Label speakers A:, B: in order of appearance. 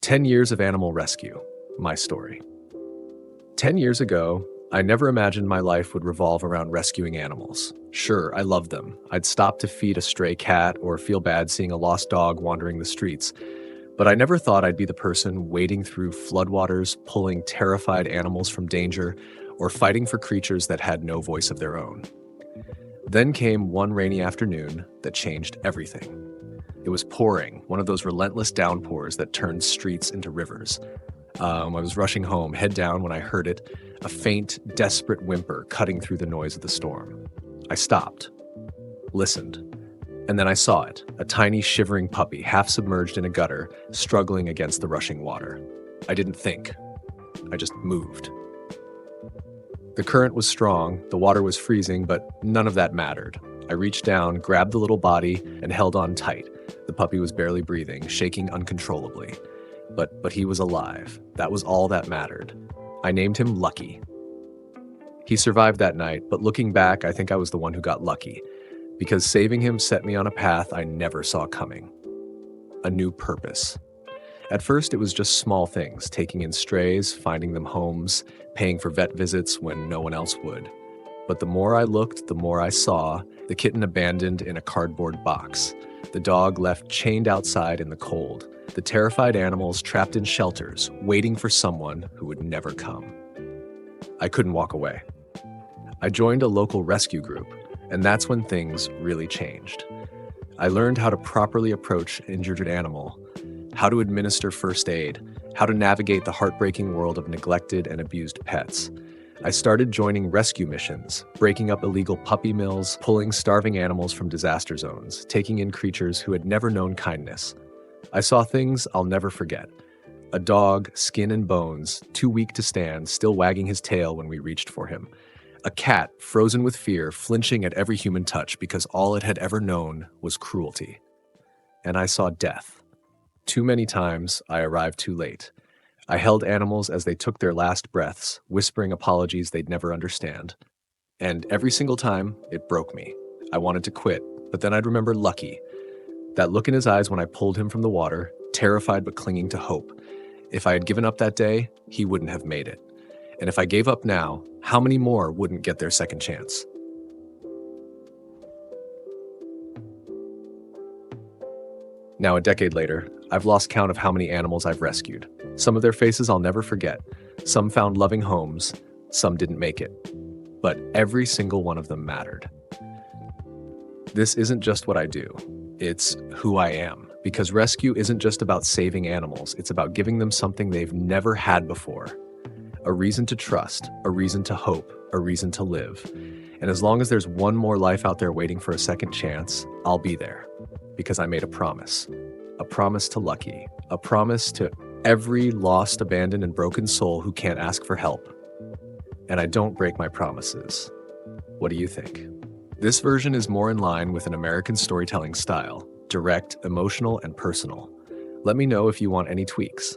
A: 10 years of animal rescue, my story. 10 years ago, I never imagined my life would revolve around rescuing animals. Sure, I loved them. I'd stop to feed a stray cat or feel bad seeing a lost dog wandering the streets. But I never thought I'd be the person wading through floodwaters, pulling terrified animals from danger, or fighting for creatures that had no voice of their own. Then came one rainy afternoon that changed everything. It was pouring, one of those relentless downpours that turned streets into rivers. I was rushing home, head down, when I heard it, a faint, desperate whimper cutting through the noise of the storm. I stopped, listened, and then I saw it, a tiny, shivering puppy, half submerged in a gutter, struggling against the rushing water. I didn't think. I just moved. The current was strong, the water was freezing, but none of that mattered. I reached down, grabbed the little body, and held on tight. The puppy was barely breathing, shaking uncontrollably. But he was alive. That was all that mattered. I named him Lucky. He survived that night, but looking back, I think I was the one who got lucky, because saving him set me on a path I never saw coming. A new purpose. At first, it was just small things, taking in strays, finding them homes, paying for vet visits when no one else would. But the more I looked, the more I saw: the kitten abandoned in a cardboard box, the dog left chained outside in the cold, the terrified animals trapped in shelters, waiting for someone who would never come. I couldn't walk away. I joined a local rescue group, and that's when things really changed. I learned how to properly approach an injured animal, how to administer first aid, how to navigate the heartbreaking world of neglected and abused pets. I started joining rescue missions, breaking up illegal puppy mills, pulling starving animals from disaster zones, taking in creatures who had never known kindness. I saw things I'll never forget. A dog, skin and bones, too weak to stand, still wagging his tail when we reached for him. A cat, frozen with fear, flinching at every human touch because all it had ever known was cruelty. And I saw death. Too many times, I arrived too late. I held animals as they took their last breaths, whispering apologies they'd never understand. And every single time, it broke me. I wanted to quit, but then I'd remember Lucky. That look in his eyes when I pulled him from the water, terrified but clinging to hope. If I had given up that day, he wouldn't have made it. And if I gave up now, how many more wouldn't get their second chance? Now, a decade later, I've lost count of how many animals I've rescued. Some of their faces I'll never forget. Some found loving homes, some didn't make it. But every single one of them mattered. This isn't just what I do, it's who I am. Because rescue isn't just about saving animals, it's about giving them something they've never had before. A reason to trust, a reason to hope, a reason to live. And as long as there's one more life out there waiting for a second chance, I'll be there. Because I made a promise. A promise to Lucky. A promise to every lost, abandoned, and broken soul who can't ask for help. And I don't break my promises. What do you think? This version is more in line with an American storytelling style. Direct, emotional, and personal. Let me know if you want any tweaks.